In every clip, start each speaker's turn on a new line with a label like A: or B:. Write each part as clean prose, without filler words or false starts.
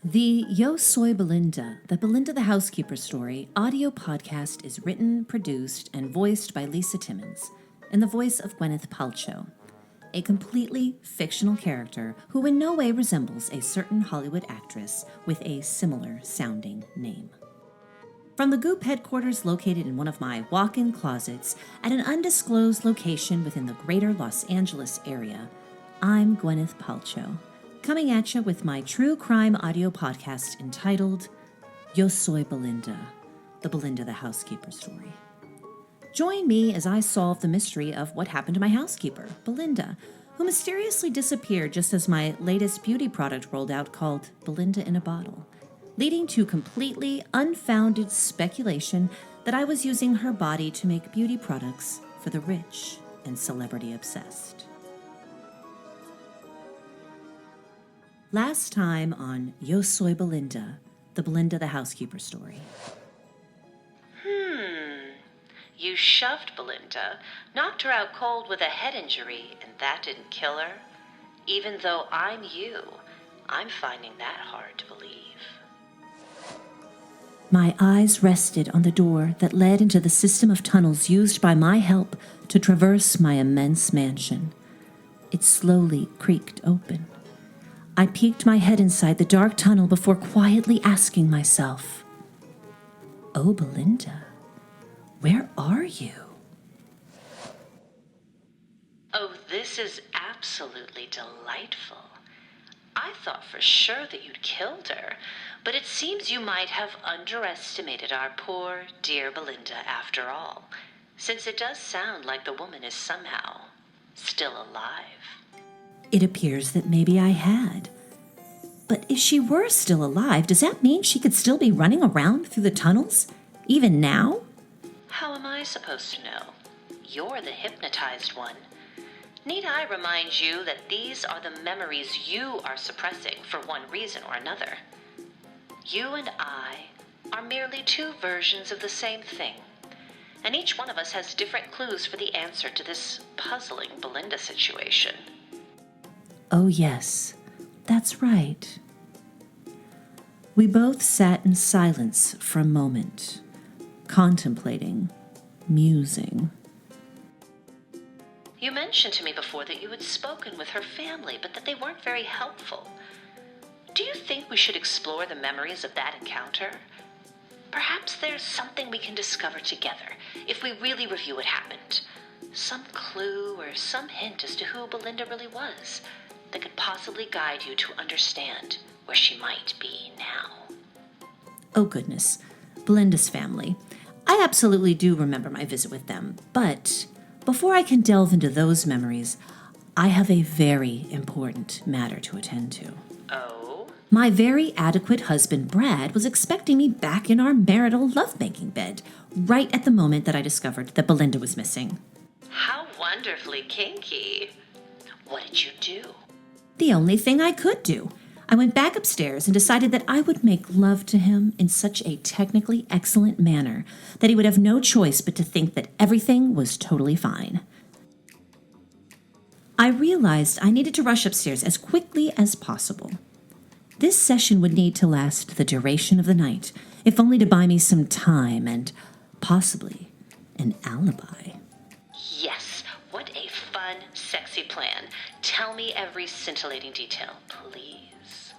A: The Yo Soy Belinda, the Belinda the Housekeeper story audio podcast is written, produced, and voiced by Lisa Timmons in the voice of Gwyneth Palcho, a completely fictional character who in no way resembles a certain Hollywood actress with a similar sounding name. From the Goop headquarters located in one of my walk-in closets at an undisclosed location within the greater Los Angeles area, I'm Gwyneth Palcho, coming at you with my true crime audio podcast entitled Yo Soy Belinda, the Belinda the Housekeeper story. Join me as I solve the mystery of what happened to my housekeeper, Belinda, who mysteriously disappeared just as my latest beauty product rolled out called Belinda in a Bottle, leading to completely unfounded speculation that I was using her body to make beauty products for the rich and celebrity obsessed. Last time on Yo Soy Belinda, the Belinda the Housekeeper story.
B: You shoved Belinda, knocked her out cold with a head injury, and that didn't kill her? Even though I'm you, I'm finding that hard to believe.
A: My eyes rested on the door that led into the system of tunnels used by my help to traverse my immense mansion. It slowly creaked open. I peeked my head inside the dark tunnel before quietly asking myself, "Oh, Belinda, where are you?"
B: Oh, this is absolutely delightful. I thought for sure that you'd killed her, but it seems you might have underestimated our poor, dear Belinda after all, since it does sound like the woman is somehow still alive.
A: It appears that maybe I had. But if she were still alive, does that mean she could still be running around through the tunnels, even now?
B: How am I supposed to know? You're the hypnotized one. Need I remind you that these are the memories you are suppressing for one reason or another? You and I are merely two versions of the same thing, and each one of us has different clues for the answer to this puzzling Belinda situation.
A: Oh, yes, that's right. We both sat in silence for a moment, contemplating, musing.
B: You mentioned to me before that you had spoken with her family, but that they weren't very helpful. Do you think we should explore the memories of that encounter? Perhaps there's something we can discover together if we really review what happened. Some clue or some hint as to who Belinda really was that could possibly guide you to understand where she might be now.
A: Oh, goodness. Belinda's family. I absolutely do remember my visit with them, but before I can delve into those memories, I have a very important matter to attend to.
B: Oh?
A: My very adequate husband, Brad, was expecting me back in our marital lovemaking bed, right at the moment that I discovered that Belinda was missing.
B: How wonderfully kinky. What did you do?
A: The only thing I could do. I went back upstairs and decided that I would make love to him in such a technically excellent manner that he would have no choice but to think that everything was totally fine. I realized I needed to rush upstairs as quickly as possible. This session would need to last the duration of the night, if only to buy me some time and possibly an alibi.
B: Yes, what a fun, sexy plan. Tell me every scintillating detail, please.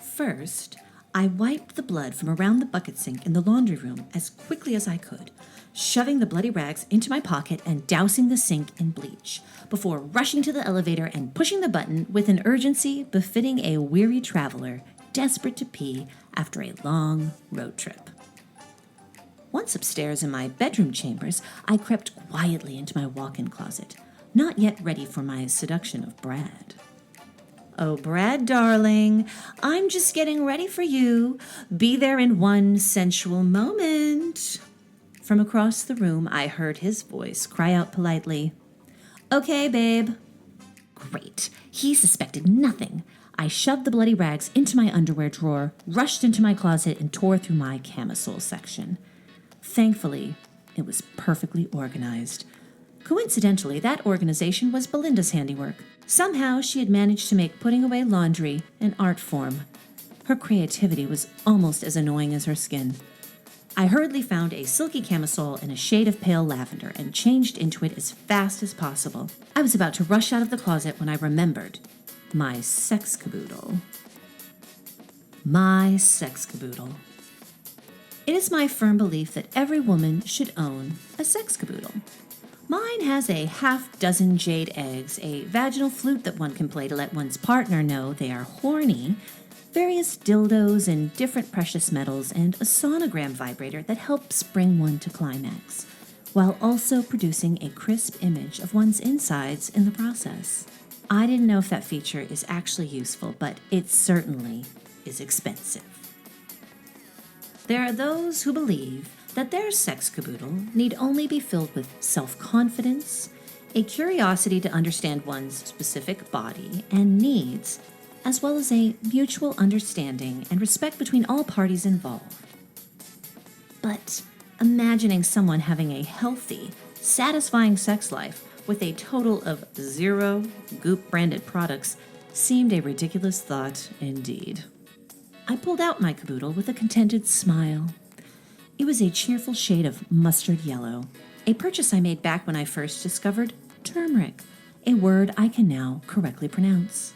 A: First, I wiped the blood from around the bucket sink in the laundry room as quickly as I could, shoving the bloody rags into my pocket and dousing the sink in bleach, before rushing to the elevator and pushing the button with an urgency befitting a weary traveler desperate to pee after a long road trip. Once upstairs in my bedroom chambers, I crept quietly into my walk-in closet, not yet ready for my seduction of Brad. "Oh, Brad, darling, I'm just getting ready for you. Be there in one sensual moment." From across the room, I heard his voice cry out politely, "Okay, babe." Great. He suspected nothing. I shoved the bloody rags into my underwear drawer, rushed into my closet, and tore through my camisole section. Thankfully, it was perfectly organized. Coincidentally, that organization was Belinda's handiwork. Somehow, she had managed to make putting away laundry an art form. Her creativity was almost as annoying as her skin. I hurriedly found a silky camisole and a shade of pale lavender and changed into it as fast as possible. I was about to rush out of the closet when I remembered my sex caboodle. My sex caboodle. It is my firm belief that every woman should own a sex caboodle. Mine has a half-dozen jade eggs, a vaginal flute that one can play to let one's partner know they are horny, various dildos and different precious metals, and a sonogram vibrator that helps bring one to climax, while also producing a crisp image of one's insides in the process. I didn't know if that feature is actually useful, but it certainly is expensive. There are those who believe that their sex caboodle need only be filled with self-confidence, a curiosity to understand one's specific body and needs, as well as a mutual understanding and respect between all parties involved. But imagining someone having a healthy, satisfying sex life with a total of 0 Goop-branded products seemed a ridiculous thought indeed. I pulled out my caboodle with a contented smile. It was a cheerful shade of mustard yellow, a purchase I made back when I first discovered turmeric, a word I can now correctly pronounce.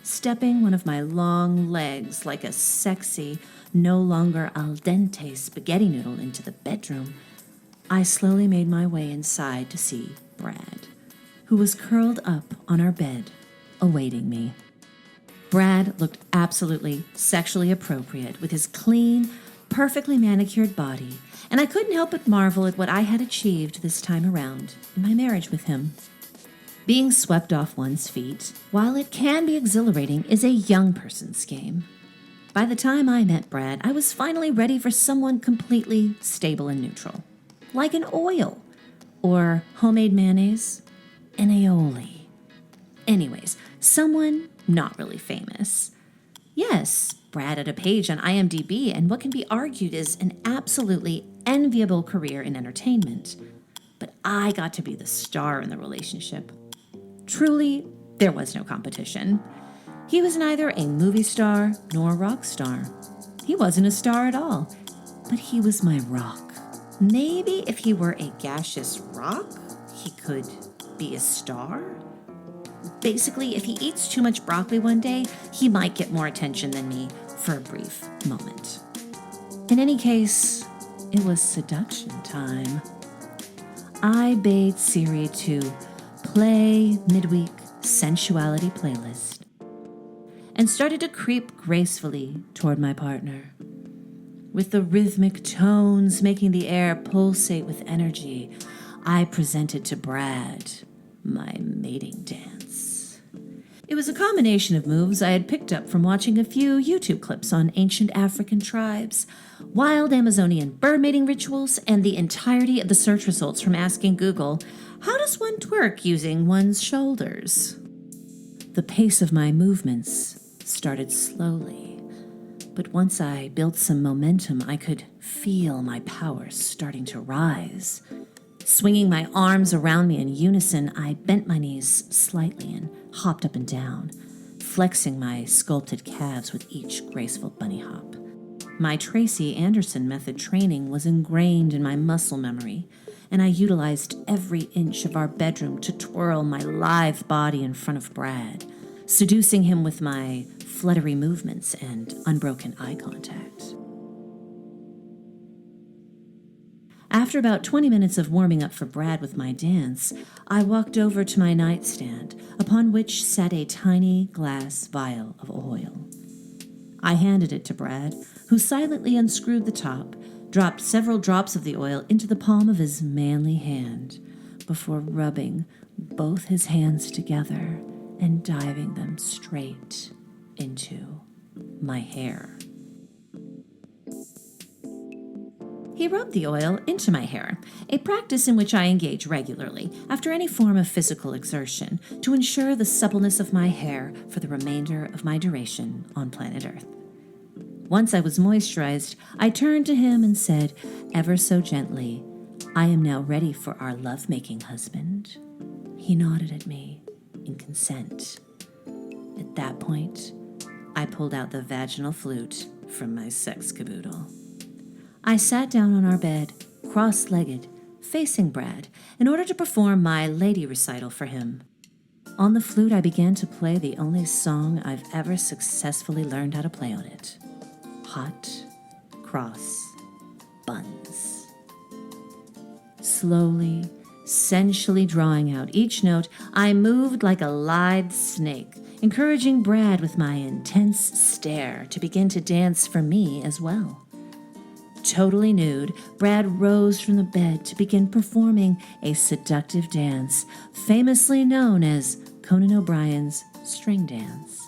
A: Stepping one of my long legs like a sexy, no longer al dente spaghetti noodle into the bedroom, I slowly made my way inside to see Brad, who was curled up on our bed, awaiting me. Brad looked absolutely sexually appropriate with his clean, perfectly manicured body, and I couldn't help but marvel at what I had achieved this time around in my marriage with him. Being swept off one's feet, while it can be exhilarating, is a young person's game. By the time I met Brad, I was finally ready for someone completely stable and neutral, like an oil, or homemade mayonnaise, an aioli. Anyways, someone not really famous. Yes, Brad had a page on IMDb and what can be argued is an absolutely enviable career in entertainment. But I got to be the star in the relationship. Truly, there was no competition. He was neither a movie star nor a rock star. He wasn't a star at all, but he was my rock. Maybe if he were a gaseous rock, he could be a star? Basically, if he eats too much broccoli one day, he might get more attention than me for a brief moment. In any case, it was seduction time. I bade Siri to play midweek sensuality playlist and started to creep gracefully toward my partner. With the rhythmic tones making the air pulsate with energy, I presented to Brad my mating dance. It was a combination of moves I had picked up from watching a few YouTube clips on ancient African tribes, wild Amazonian bird mating rituals, and the entirety of the search results from asking Google, how does one twerk using one's shoulders? The pace of my movements started slowly, but once I built some momentum, I could feel my power starting to rise. Swinging my arms around me in unison, I bent my knees slightly and hopped up and down, flexing my sculpted calves with each graceful bunny hop. My Tracy Anderson method training was ingrained in my muscle memory, and I utilized every inch of our bedroom to twirl my lithe body in front of Brad, seducing him with my fluttery movements and unbroken eye contact. After about 20 minutes of warming up for Brad with my dance, I walked over to my nightstand, upon which sat a tiny glass vial of oil. I handed it to Brad, who silently unscrewed the top, dropped several drops of the oil into the palm of his manly hand, before rubbing both his hands together and diving them straight into my hair. He rubbed the oil into my hair, a practice in which I engage regularly after any form of physical exertion to ensure the suppleness of my hair for the remainder of my duration on planet Earth. Once I was moisturized, I turned to him and said, ever so gently, I am now ready for our lovemaking, husband. He nodded at me in consent. At that point, I pulled out the vaginal flute from my sex caboodle. I sat down on our bed, cross-legged, facing Brad, in order to perform my lady recital for him. On the flute, I began to play the only song I've ever successfully learned how to play on it. Hot Cross Buns. Slowly, sensually drawing out each note, I moved like a lithe snake, encouraging Brad with my intense stare to begin to dance for me as well. Totally nude, Brad rose from the bed to begin performing a seductive dance, famously known as Conan O'Brien's string dance.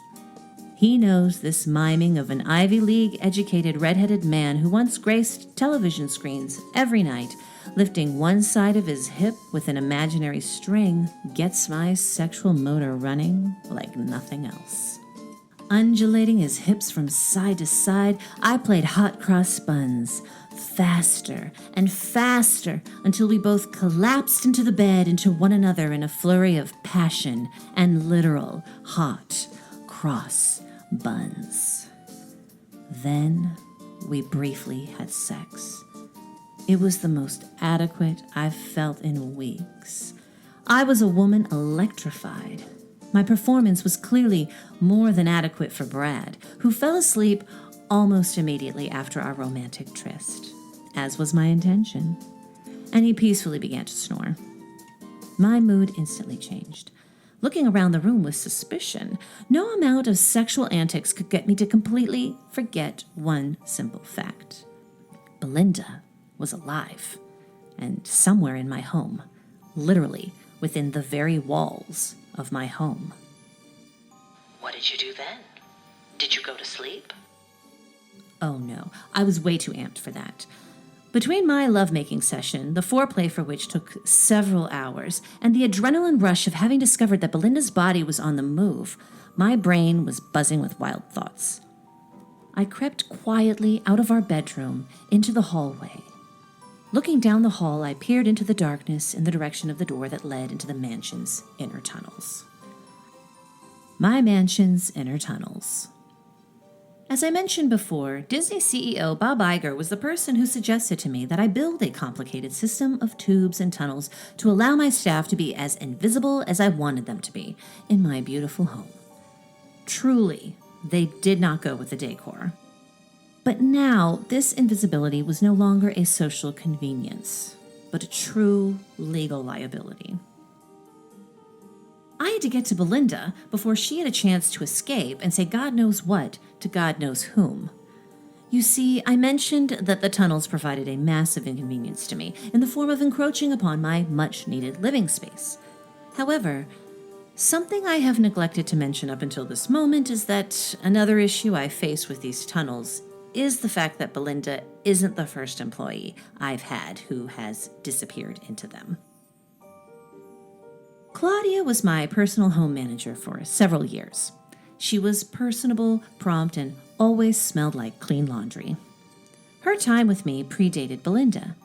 A: He knows this miming of an Ivy League-educated red-headed man who once graced television screens every night, lifting one side of his hip with an imaginary string, gets my sexual motor running like nothing else. Undulating his hips from side to side, I played hot cross buns, faster and faster, until we both collapsed into the bed into one another in a flurry of passion and literal hot cross buns. Then we briefly had sex. It was the most adequate I've felt in weeks. I was a woman electrified. My performance was clearly more than adequate for Brad, who fell asleep almost immediately after our romantic tryst, as was my intention, and he peacefully began to snore. My mood instantly changed. Looking around the room with suspicion, no amount of sexual antics could get me to completely forget one simple fact. Belinda was alive, and somewhere in my home, literally within the very walls of my home.
B: What did you do then? Did you go to sleep?
A: Oh no, I was way too amped for that. Between my lovemaking session, the foreplay for which took several hours, and the adrenaline rush of having discovered that Belinda's body was on the move, my brain was buzzing with wild thoughts. I crept quietly out of our bedroom into the hallway. Looking down the hall, I peered into the darkness in the direction of the door that led into the mansion's inner tunnels. My mansion's inner tunnels. As I mentioned before, Disney CEO Bob Iger was the person who suggested to me that I build a complicated system of tubes and tunnels to allow my staff to be as invisible as I wanted them to be in my beautiful home. Truly, they did not go with the decor. But now, this invisibility was no longer a social convenience, but a true legal liability. I had to get to Belinda before she had a chance to escape and say God knows what to God knows whom. You see, I mentioned that the tunnels provided a massive inconvenience to me in the form of encroaching upon my much-needed living space. However, something I have neglected to mention up until this moment is that another issue I face with these tunnels is the fact that Belinda isn't the first employee I've had who has disappeared into them. Claudia was my personal home manager for several years. She was personable, prompt, and always smelled like clean laundry. Her time with me predated Belinda.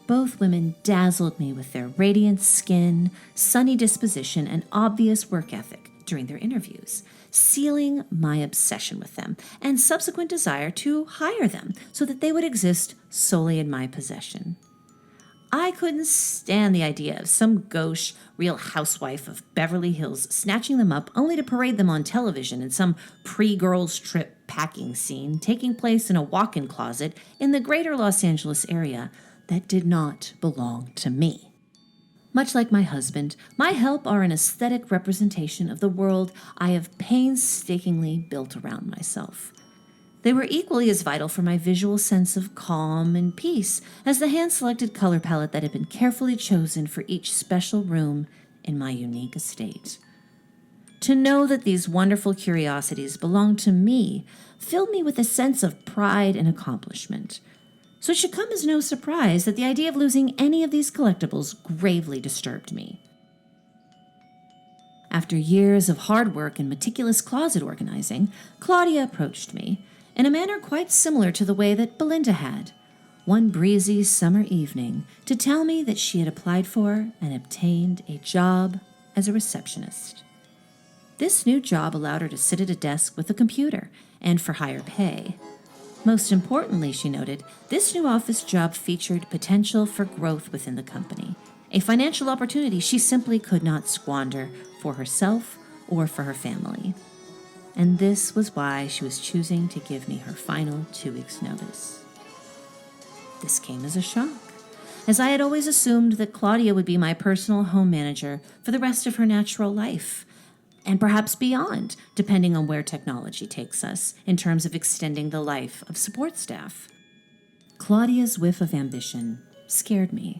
A: Both women dazzled me with their radiant skin, sunny disposition, and obvious work ethic during their interviews, sealing my obsession with them and subsequent desire to hire them so that they would exist solely in my possession. I couldn't stand the idea of some gauche Real Housewife of Beverly Hills snatching them up only to parade them on television in some pre-girls trip packing scene taking place in a walk-in closet in the greater Los Angeles area that did not belong to me. Much like my husband, my help are an aesthetic representation of the world I have painstakingly built around myself. They were equally as vital for my visual sense of calm and peace as the hand-selected color palette that had been carefully chosen for each special room in my unique estate. To know that these wonderful curiosities belonged to me filled me with a sense of pride and accomplishment. So it should come as no surprise that the idea of losing any of these collectibles gravely disturbed me. After years of hard work and meticulous closet organizing, Claudia approached me in a manner quite similar to the way that Belinda had, one breezy summer evening, to tell me that she had applied for and obtained a job as a receptionist. This new job allowed her to sit at a desk with a computer and for higher pay. Most importantly, she noted, this new office job featured potential for growth within the company, a financial opportunity she simply could not squander for herself or for her family. And this was why she was choosing to give me her final 2 weeks' notice. This came as a shock, as I had always assumed that Claudia would be my personal home manager for the rest of her natural life, and perhaps beyond, depending on where technology takes us in terms of extending the life of support staff. Claudia's whiff of ambition scared me,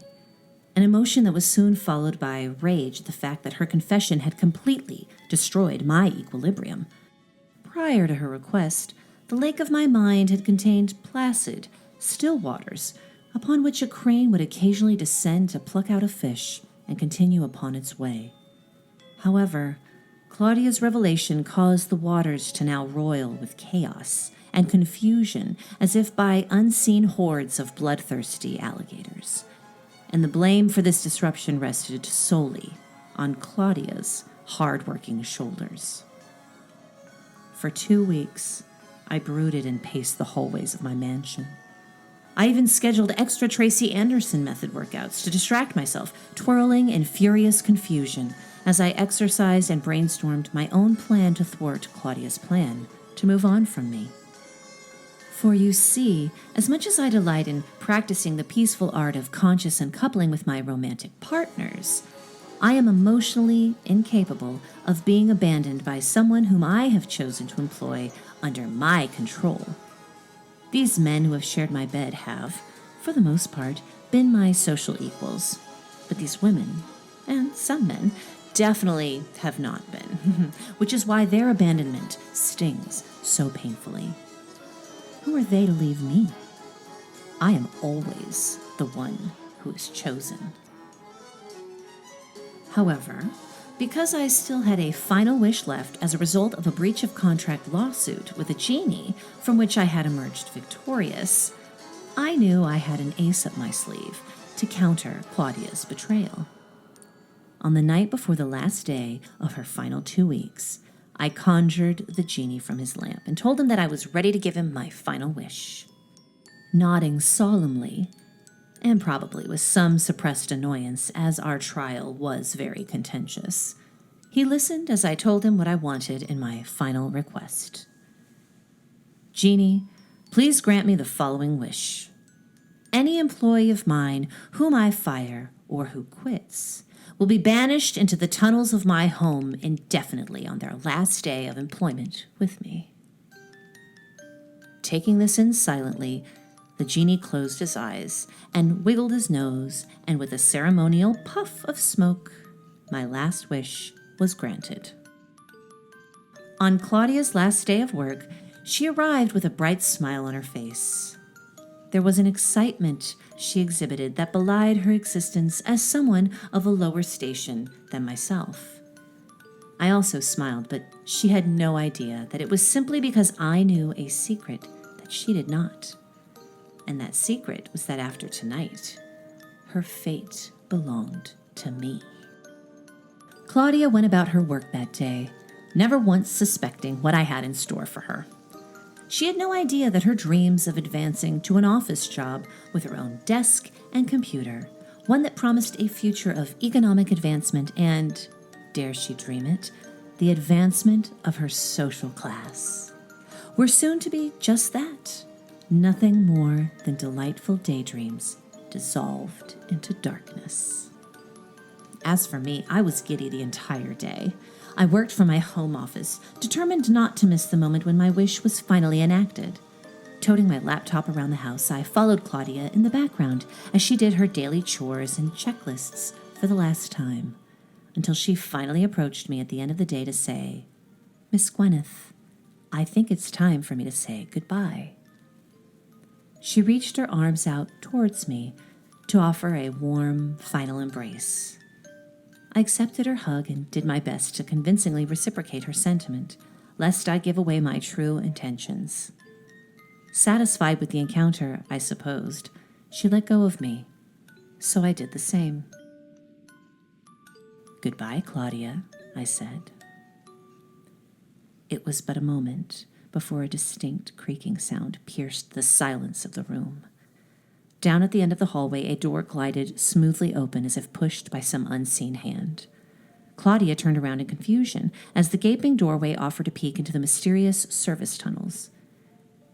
A: an emotion that was soon followed by rage at the fact that her confession had completely destroyed my equilibrium. Prior to her request, the lake of my mind had contained placid, still waters, upon which a crane would occasionally descend to pluck out a fish and continue upon its way. However, Claudia's revelation caused the waters to now roil with chaos and confusion as if by unseen hordes of bloodthirsty alligators. And the blame for this disruption rested solely on Claudia's hard-working shoulders. For 2 weeks, I brooded and paced the hallways of my mansion. I even scheduled extra Tracy Anderson method workouts to distract myself, twirling in furious confusion as I exercised and brainstormed my own plan to thwart Claudia's plan to move on from me. For you see, as much as I delight in practicing the peaceful art of conscious uncoupling with my romantic partners, I am emotionally incapable of being abandoned by someone whom I have chosen to employ under my control. These men who have shared my bed have, for the most part, been my social equals, but these women, and some men, definitely have not been, which is why their abandonment stings so painfully. Who are they to leave me? I am always the one who is chosen. However, because I still had a final wish left as a result of a breach of contract lawsuit with a genie from which I had emerged victorious, I knew I had an ace up my sleeve to counter Claudia's betrayal. On the night before the last day of her final 2 weeks, I conjured the genie from his lamp and told him that I was ready to give him my final wish. Nodding solemnly, and probably with some suppressed annoyance as our trial was very contentious, he listened as I told him what I wanted in my final request. Genie, please grant me the following wish. Any employee of mine whom I fire or who quits will be banished into the tunnels of my home indefinitely on their last day of employment with me. Taking this in silently, the genie closed his eyes and wiggled his nose, and with a ceremonial puff of smoke, my last wish was granted. On Claudia's last day of work, she arrived with a bright smile on her face. There was an excitement she exhibited that belied her existence as someone of a lower station than myself. I also smiled, but she had no idea that it was simply because I knew a secret that she did not. And that secret was that after tonight, her fate belonged to me. Claudia went about her work that day, never once suspecting what I had in store for her. She had no idea that her dreams of advancing to an office job with her own desk and computer, one that promised a future of economic advancement and, dare she dream it, the advancement of her social class, were soon to be just that, nothing more than delightful daydreams dissolved into darkness. As for me, I was giddy the entire day. I worked from my home office, determined not to miss the moment when my wish was finally enacted. Toting my laptop around the house, I followed Claudia in the background as she did her daily chores and checklists for the last time, until she finally approached me at the end of the day to say, "Miss Gwyneth, I think it's time for me to say goodbye." She reached her arms out towards me to offer a warm, final embrace. I accepted her hug and did my best to convincingly reciprocate her sentiment, lest I give away my true intentions. Satisfied with the encounter, I supposed, she let go of me, so I did the same. "Goodbye, Claudia," I said. It was but a moment before a distinct creaking sound pierced the silence of the room. Down at the end of the hallway, a door glided smoothly open as if pushed by some unseen hand. Claudia turned around in confusion as the gaping doorway offered a peek into the mysterious service tunnels.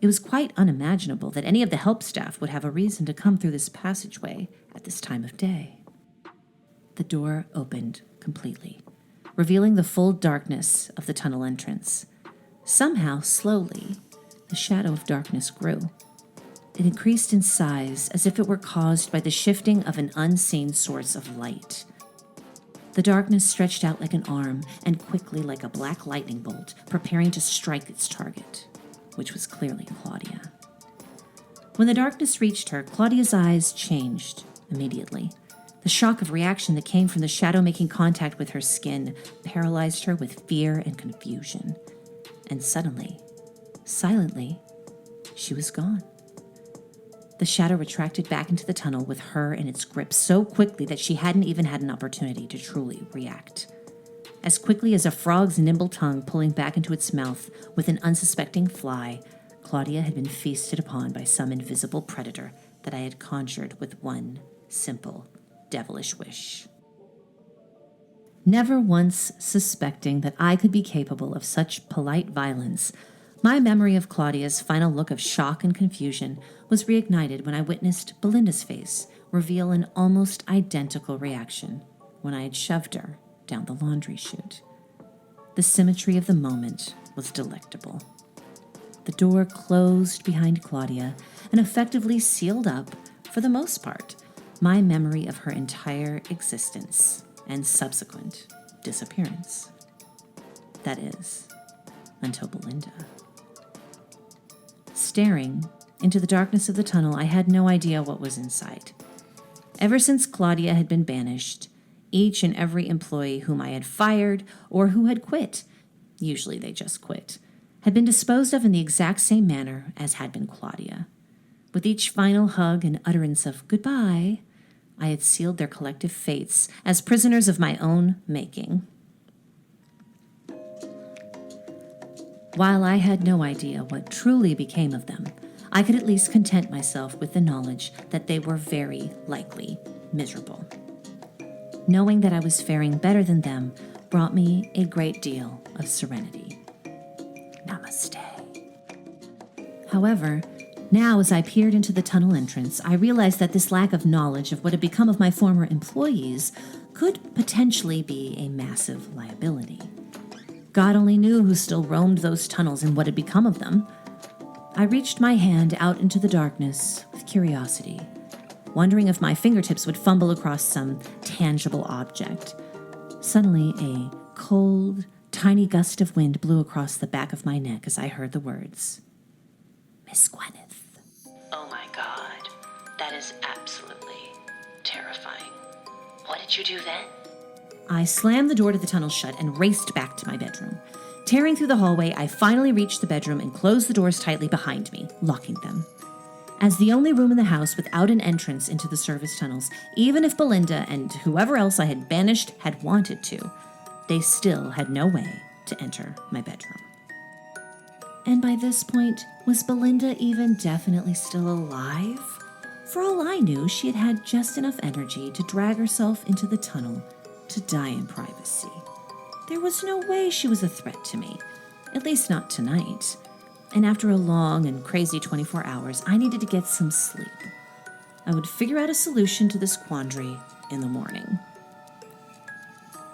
A: It was quite unimaginable that any of the help staff would have a reason to come through this passageway at this time of day. The door opened completely, revealing the full darkness of the tunnel entrance. Somehow, slowly, the shadow of darkness grew. It increased in size as if it were caused by the shifting of an unseen source of light. The darkness stretched out like an arm and quickly like a black lightning bolt, preparing to strike its target, which was clearly Claudia. When the darkness reached her, Claudia's eyes changed immediately. The shock of reaction that came from the shadow making contact with her skin paralyzed her with fear and confusion. And suddenly, silently, she was gone. The shadow retracted back into the tunnel with her in its grip so quickly that she hadn't even had an opportunity to truly react. As quickly as a frog's nimble tongue pulling back into its mouth with an unsuspecting fly, Claudia had been feasted upon by some invisible predator that I had conjured with one simple, devilish wish. Never once suspecting that I could be capable of such polite violence, my memory of Claudia's final look of shock and confusion was reignited when I witnessed Belinda's face reveal an almost identical reaction when I had shoved her down the laundry chute. The symmetry of the moment was delectable. The door closed behind Claudia and effectively sealed up, for the most part, my memory of her entire existence and subsequent disappearance. That is, until Belinda. Staring into the darkness of the tunnel, I had no idea what was inside. Ever since Claudia had been banished, each and every employee whom I had fired or who had quit, usually they just quit, had been disposed of in the exact same manner as had been Claudia. With each final hug and utterance of goodbye, I had sealed their collective fates as prisoners of my own making. While I had no idea what truly became of them, I could at least content myself with the knowledge that they were very likely miserable. Knowing that I was faring better than them brought me a great deal of serenity. Namaste. However, now as I peered into the tunnel entrance, I realized that this lack of knowledge of what had become of my former employees could potentially be a massive liability. God only knew who still roamed those tunnels and what had become of them. I reached my hand out into the darkness with curiosity, wondering if my fingertips would fumble across some tangible object. Suddenly, a cold, tiny gust of wind blew across the back of my neck as I heard the words, "Miss Gwyneth."
B: Oh my God, that is absolutely terrifying. What did you do then?
A: I slammed the door to the tunnel shut and raced back to my bedroom. Tearing through the hallway, I finally reached the bedroom and closed the doors tightly behind me, locking them. As the only room in the house without an entrance into the service tunnels, even if Belinda and whoever else I had banished had wanted to, they still had no way to enter my bedroom. And by this point, was Belinda even definitely still alive? For all I knew, she had had just enough energy to drag herself into the tunnel to die in privacy. There was no way she was a threat to me, at least not tonight. And after a long and crazy 24 hours, I needed to get some sleep. I would figure out a solution to this quandary in the morning.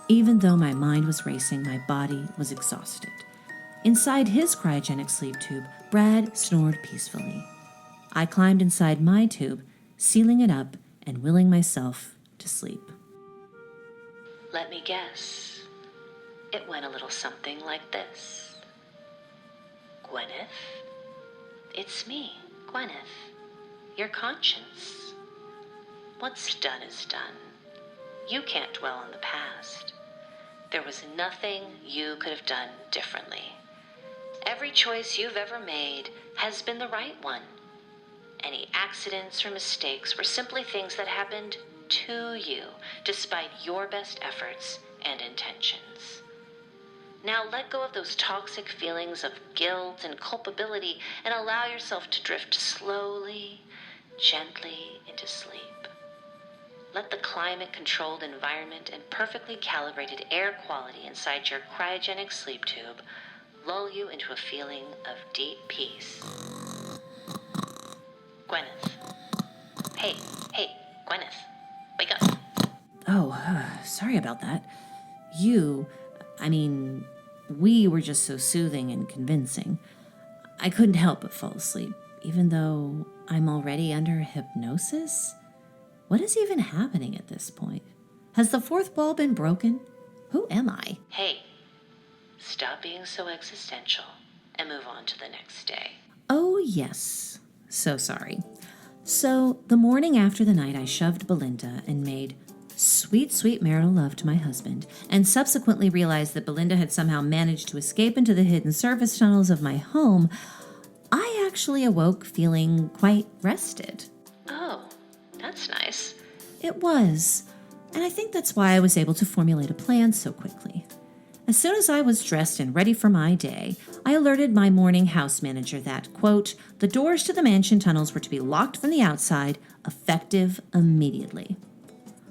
A: Even though my mind was racing, my body was exhausted. Inside his cryogenic sleep tube, Brad snored peacefully. I climbed inside my tube, sealing it up and willing myself to sleep.
B: Let me guess. It went a little something like this. Gwyneth? It's me, Gwyneth. Your conscience. What's done is done. You can't dwell on the past. There was nothing you could have done differently. Every choice you've ever made has been the right one. Any accidents or mistakes were simply things that happened to you, despite your best efforts and intentions. Now let go of those toxic feelings of guilt and culpability and allow yourself to drift slowly, gently into sleep. Let the climate-controlled environment and perfectly calibrated air quality inside your cryogenic sleep tube lull you into a feeling of deep peace. Gwyneth. Hey, Gwyneth. Wake up.
A: Oh, sorry about that. We were just so soothing and convincing. I couldn't help but fall asleep, even though I'm already under hypnosis? What is even happening at this point? Has the fourth wall been broken? Who am I?
B: Hey, stop being so existential and move on to the next day.
A: Oh, yes. So sorry. So, the morning after the night I shoved Belinda and made sweet, sweet marital love to my husband, and subsequently realized that Belinda had somehow managed to escape into the hidden service tunnels of my home, I actually awoke feeling quite rested.
B: Oh, that's nice.
A: It was, and I think that's why I was able to formulate a plan so quickly. As soon as I was dressed and ready for my day, I alerted my morning house manager that, quote, the doors to the mansion tunnels were to be locked from the outside, effective immediately.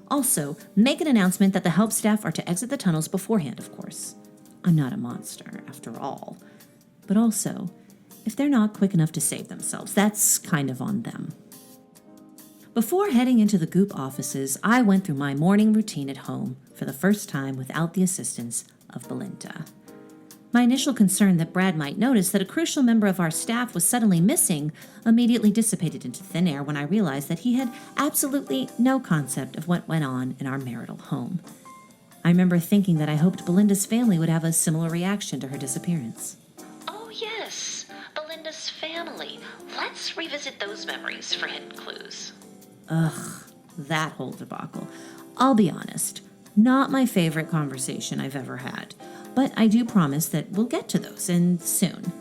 A: Also, make an announcement that the help staff are to exit the tunnels beforehand, of course. I'm not a monster, after all. But also, if they're not quick enough to save themselves, that's kind of on them. Before heading into the Goop offices, I went through my morning routine at home for the first time without the assistance of Belinda. My initial concern that Brad might notice that a crucial member of our staff was suddenly missing immediately dissipated into thin air when I realized that he had absolutely no concept of what went on in our marital home. I remember thinking that I hoped Belinda's family would have a similar reaction to her disappearance.
B: Oh, yes, Belinda's family. Let's revisit those memories for hidden clues.
A: Ugh, that whole debacle. I'll be honest, not my favorite conversation I've ever had, but I do promise that we'll get to those, and soon.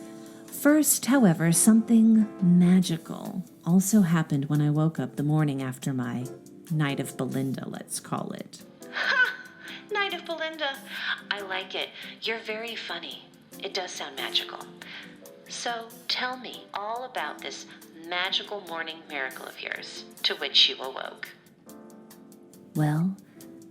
A: First, however, something magical also happened when I woke up the morning after my night of Belinda, let's call it.
B: Ha! Night of Belinda. I like it. You're very funny. It does sound magical. So tell me all about this magical morning miracle of yours to which you awoke.
A: Well,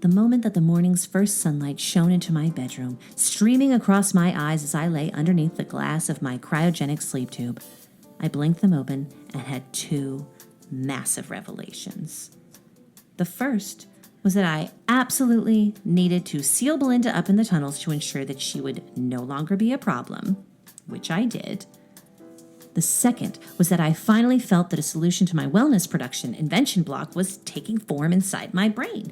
A: the moment that the morning's first sunlight shone into my bedroom, streaming across my eyes as I lay underneath the glass of my cryogenic sleep tube, I blinked them open and had two massive revelations. The first was that I absolutely needed to seal Belinda up in the tunnels to ensure that she would no longer be a problem, which I did. The second was that I finally felt that a solution to my wellness production invention block was taking form inside my brain.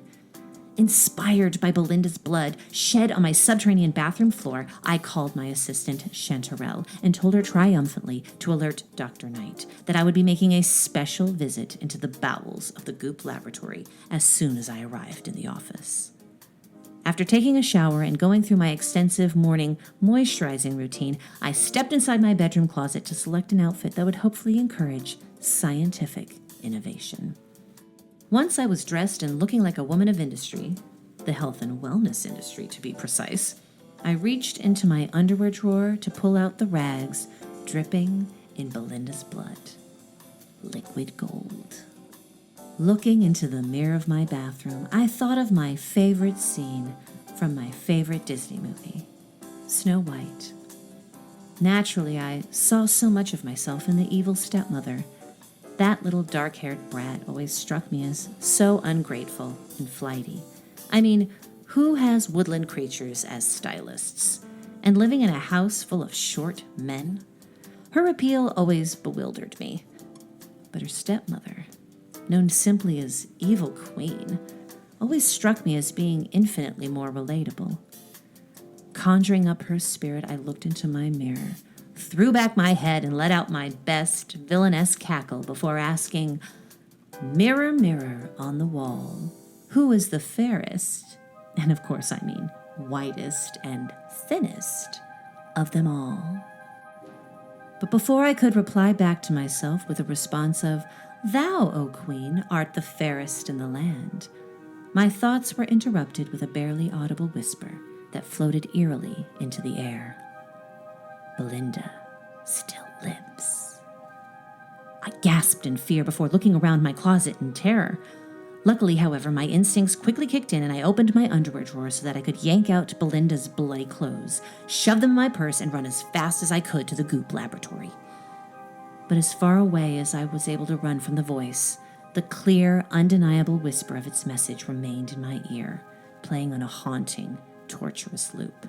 A: Inspired by Belinda's blood shed on my subterranean bathroom floor, I called my assistant, Chanterelle, and told her triumphantly to alert Dr. Knight that I would be making a special visit into the bowels of the Goop laboratory as soon as I arrived in the office. After taking a shower and going through my extensive morning moisturizing routine, I stepped inside my bedroom closet to select an outfit that would hopefully encourage scientific innovation. Once I was dressed and looking like a woman of industry, the health and wellness industry to be precise, I reached into my underwear drawer to pull out the rags dripping in Belinda's blood. Liquid gold. Looking into the mirror of my bathroom, I thought of my favorite scene from my favorite Disney movie, Snow White. Naturally, I saw so much of myself in the evil stepmother. That little dark-haired brat always struck me as so ungrateful and flighty. I mean, who has woodland creatures as stylists? And living in a house full of short men? Her appeal always bewildered me. But her stepmother, known simply as Evil Queen, always struck me as being infinitely more relatable. Conjuring up her spirit, I looked into my mirror, threw back my head, and let out my best villainous cackle before asking, "Mirror, mirror on the wall, who is the fairest, and of course I mean whitest and thinnest, of them all?" But before I could reply back to myself with a response of, "Thou, O Queen, art the fairest in the land," my thoughts were interrupted with a barely audible whisper that floated eerily into the air. Belinda still lives. I gasped in fear before looking around my closet in terror. Luckily, however, my instincts quickly kicked in and I opened my underwear drawer so that I could yank out Belinda's bloody clothes, shove them in my purse, and run as fast as I could to the Goop laboratory. But as far away as I was able to run from the voice, the clear, undeniable whisper of its message remained in my ear, playing on a haunting, torturous loop.